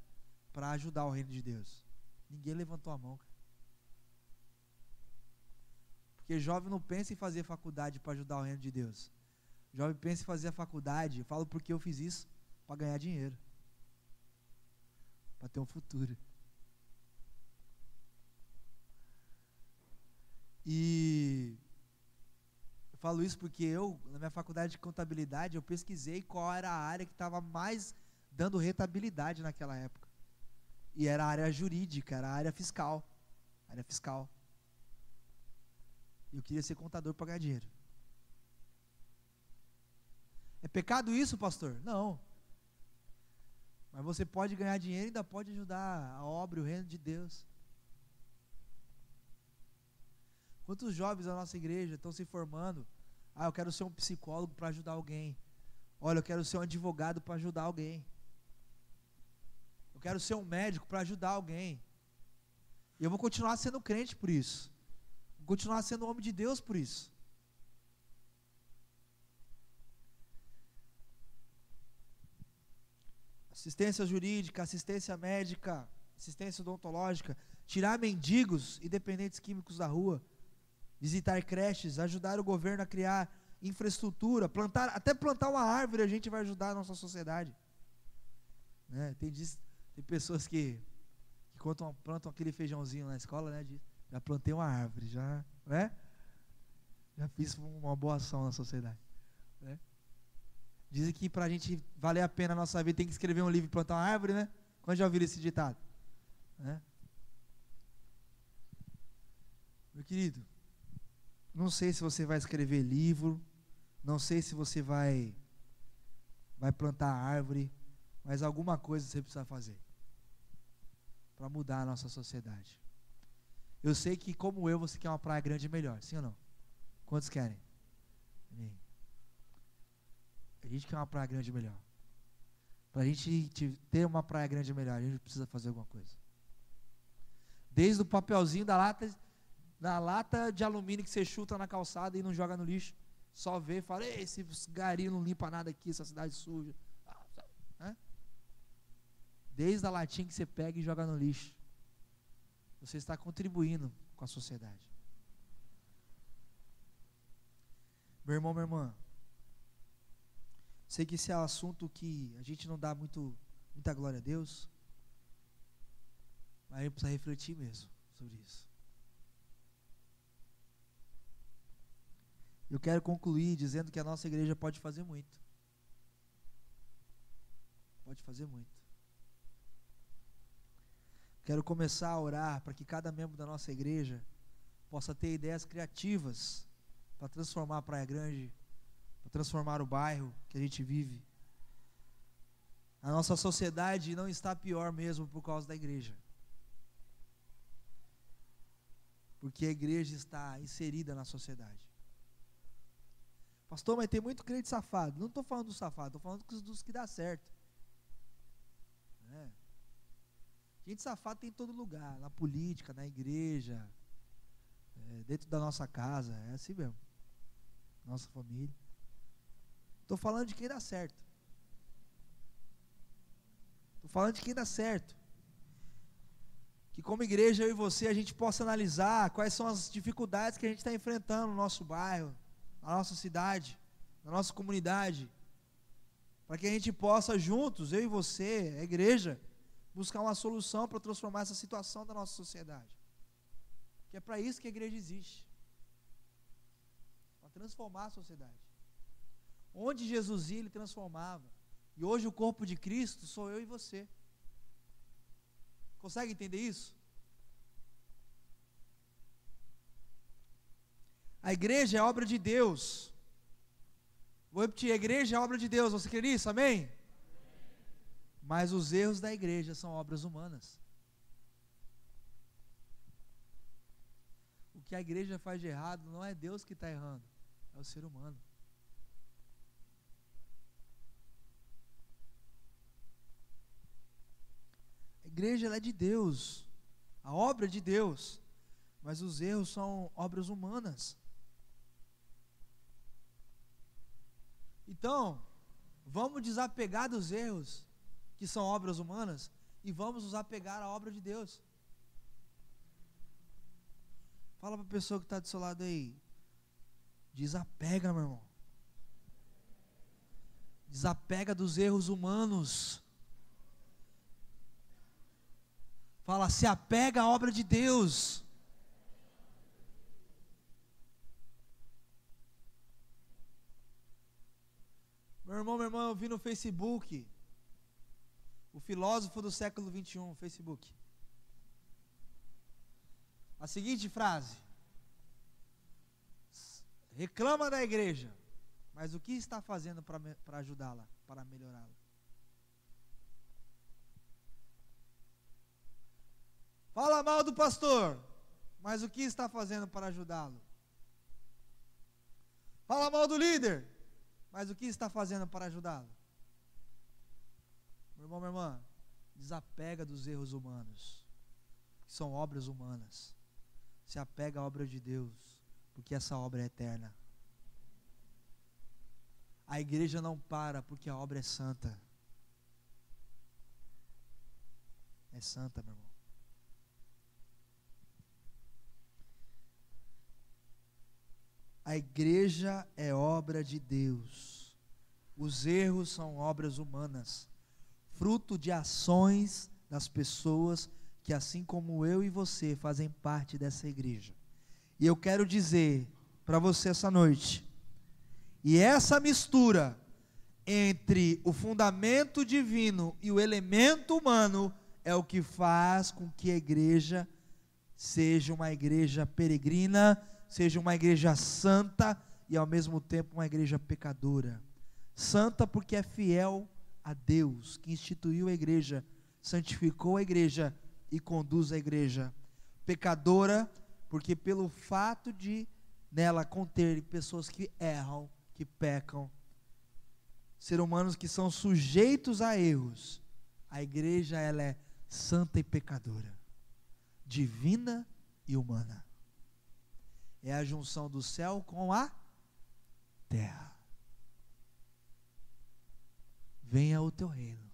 para ajudar o reino de Deus? Ninguém levantou a mão, cara. Porque jovem não pensa em fazer faculdade para ajudar o reino de Deus. Jovem pensa em fazer a faculdade, eu falo porque eu fiz isso, para ganhar dinheiro, para ter um futuro. E eu falo isso porque na minha faculdade de contabilidade, eu pesquisei qual era a área que estava mais dando rentabilidade naquela época. E era a área jurídica, era a área fiscal. E eu queria ser contador para ganhar dinheiro. É pecado isso, pastor? Não. Mas você pode ganhar dinheiro e ainda pode ajudar a obra e o reino de Deus. Quantos jovens da nossa igreja estão se formando? Eu quero ser um psicólogo para ajudar alguém. Olha, eu quero ser um advogado para ajudar alguém. Eu quero ser um médico para ajudar alguém. E eu vou continuar sendo crente por isso. Vou continuar sendo homem de Deus por isso. Assistência jurídica, assistência médica, assistência odontológica, tirar mendigos e dependentes químicos da rua, visitar creches, ajudar o governo a criar infraestrutura, até plantar uma árvore a gente vai ajudar a nossa sociedade. Né? Tem pessoas que plantam aquele feijãozinho na escola, né? Já plantei uma árvore, né? Já fiz uma boa ação na sociedade. Né? Dizem que para a gente valer a pena a nossa vida tem que escrever um livro e plantar uma árvore, né? Quando já ouviram esse ditado? Né? Meu querido, não sei se você vai escrever livro, não sei se você vai plantar árvore, mas alguma coisa você precisa fazer para mudar a nossa sociedade. Eu sei que, como eu, você quer uma praia grande melhor, sim ou não? Quantos querem? Amém. A gente quer uma praia grande melhor. Para a gente ter uma praia grande melhor, a gente precisa fazer alguma coisa. Desde o papelzinho da lata de alumínio que você chuta na calçada e não joga no lixo, só vê e fala, esse gari não limpa nada aqui, essa cidade suja. Desde a latinha que você pega e joga no lixo, você está contribuindo com a sociedade. Meu irmão, minha irmã, sei que esse é um assunto que a gente não dá muita glória a Deus, mas a gente precisa refletir mesmo sobre isso. Eu quero concluir dizendo que a nossa igreja pode fazer muito. Pode fazer muito. Quero começar a orar para que cada membro da nossa igreja possa ter ideias criativas para transformar a Praia Grande, para transformar o bairro que a gente vive. A nossa sociedade não está pior mesmo por causa da igreja. Porque a igreja está inserida na sociedade. Pastor, mas tem muito crente safado. Não estou falando dos safados, estou falando dos que dá certo. Gente safada tem em todo lugar, na política, na igreja, dentro da nossa casa, é assim mesmo. Nossa família. Estou falando de quem dá certo. Estou falando de quem dá certo. Que como igreja, eu e você, a gente possa analisar quais são as dificuldades que a gente está enfrentando no nosso bairro, na nossa cidade, na nossa comunidade, para que a gente possa juntos, eu e você, a igreja, buscar uma solução para transformar essa situação da nossa sociedade. Que é para isso que a igreja existe. Para transformar a sociedade. Onde Jesus ia, ele transformava. E hoje o corpo de Cristo sou eu e você. Consegue entender isso? A igreja é obra de Deus. Vou repetir, a igreja é obra de Deus. Você crê nisso? Amém? Mas os erros da igreja são obras humanas. O que a igreja faz de errado não é Deus que está errando, é o ser humano. A igreja ela é de Deus, a obra é de Deus, mas os erros são obras humanas. Então, vamos desapegar dos erros que são obras humanas e vamos nos apegar à obra de Deus. Fala para a pessoa que está do seu lado aí, desapega, meu irmão. Desapega dos erros humanos. Fala, se apega à obra de Deus. Meu irmão, minha irmã, eu vi no Facebook, o filósofo do século 21, Facebook. A seguinte frase: reclama da igreja, mas o que está fazendo para ajudá-la, para melhorá-la? Fala mal do pastor, mas o que está fazendo para ajudá-lo? Fala mal do líder, mas o que está fazendo para ajudá-lo? Meu irmão, minha irmã, desapega dos erros humanos. que são obras humanas. Se apega à obra de Deus, porque essa obra é eterna. A igreja não para porque a obra é santa. É santa, meu irmão. A igreja é obra de Deus. Os erros são obras humanas, fruto de ações das pessoas que, assim como eu e você, fazem parte dessa igreja. E eu quero dizer para você essa noite, e essa mistura entre o fundamento divino e o elemento humano é o que faz com que a igreja seja uma igreja peregrina, seja uma igreja santa e ao mesmo tempo uma igreja pecadora. Santa porque é fiel a Deus, que instituiu a igreja, santificou a igreja e conduz a igreja. Pecadora porque pelo fato de nela conter pessoas que erram, que pecam, seres humanos que são sujeitos a erros, a igreja ela é santa e pecadora, divina e humana. É a junção do céu com a terra. Venha o teu reino,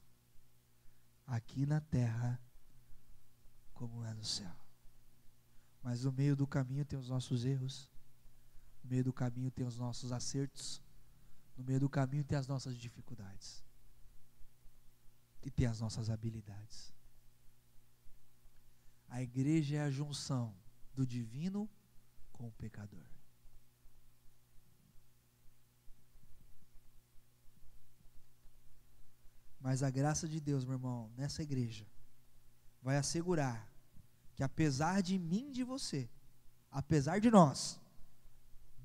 aqui na terra, como é no céu. Mas no meio do caminho tem os nossos erros, no meio do caminho tem os nossos acertos, no meio do caminho tem as nossas dificuldades, e tem as nossas habilidades. A igreja é a junção do divino com o pecador. Mas a graça de Deus, meu irmão, nessa igreja, vai assegurar que apesar de mim e de você, apesar de nós,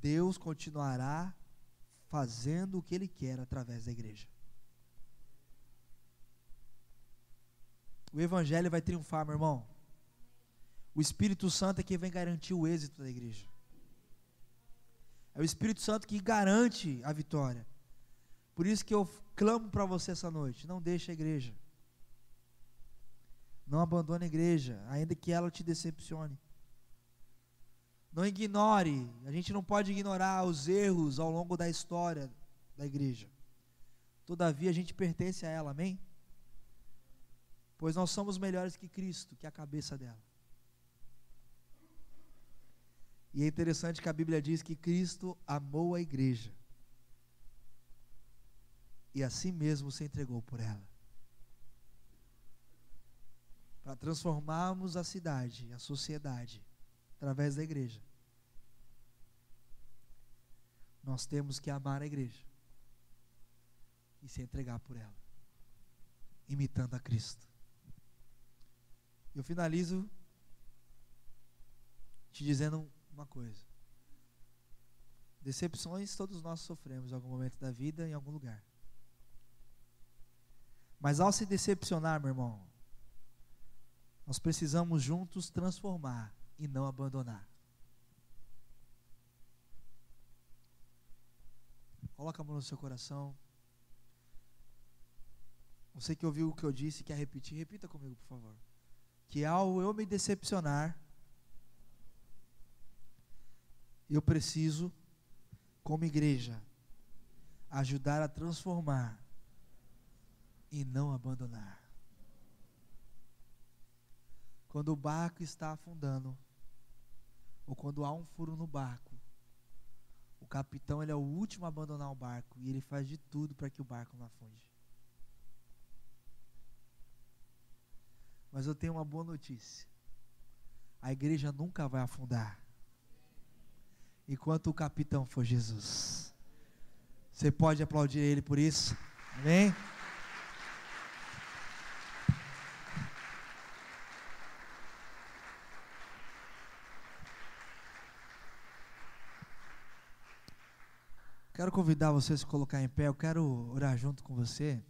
Deus continuará fazendo o que Ele quer através da igreja. O Evangelho vai triunfar, meu irmão. O Espírito Santo é quem vem garantir o êxito da igreja. É o Espírito Santo que garante a vitória. Por isso que eu clamo para você essa noite, não deixe a igreja. Não abandone a igreja, ainda que ela te decepcione. Não ignore, a gente não pode ignorar os erros ao longo da história da igreja. Todavia a gente pertence a ela, amém? Pois nós somos melhores que Cristo, que é a cabeça dela. E é interessante que a Bíblia diz que Cristo amou a igreja e assim mesmo se entregou por ela, para transformarmos a cidade, a sociedade, através da igreja. Nós temos que amar a igreja e se entregar por ela, imitando a Cristo. Eu finalizo te dizendo uma coisa: decepções todos nós sofremos em algum momento da vida, em algum lugar. Mas ao se decepcionar, meu irmão, nós precisamos juntos transformar e não abandonar. Coloca a mão no seu coração. Você que ouviu o que eu disse e quer repetir, repita comigo, por favor. Que ao eu me decepcionar, eu preciso, como igreja, ajudar a transformar e não abandonar. Quando o barco está afundando, ou quando há um furo no barco, o capitão ele é o último a abandonar o barco e ele faz de tudo para que o barco não afunde. Mas eu tenho uma boa notícia: a igreja nunca vai afundar enquanto o capitão for Jesus. Você pode aplaudir ele por isso? Amém? Quero convidar você a se colocar em pé. Eu quero orar junto com você.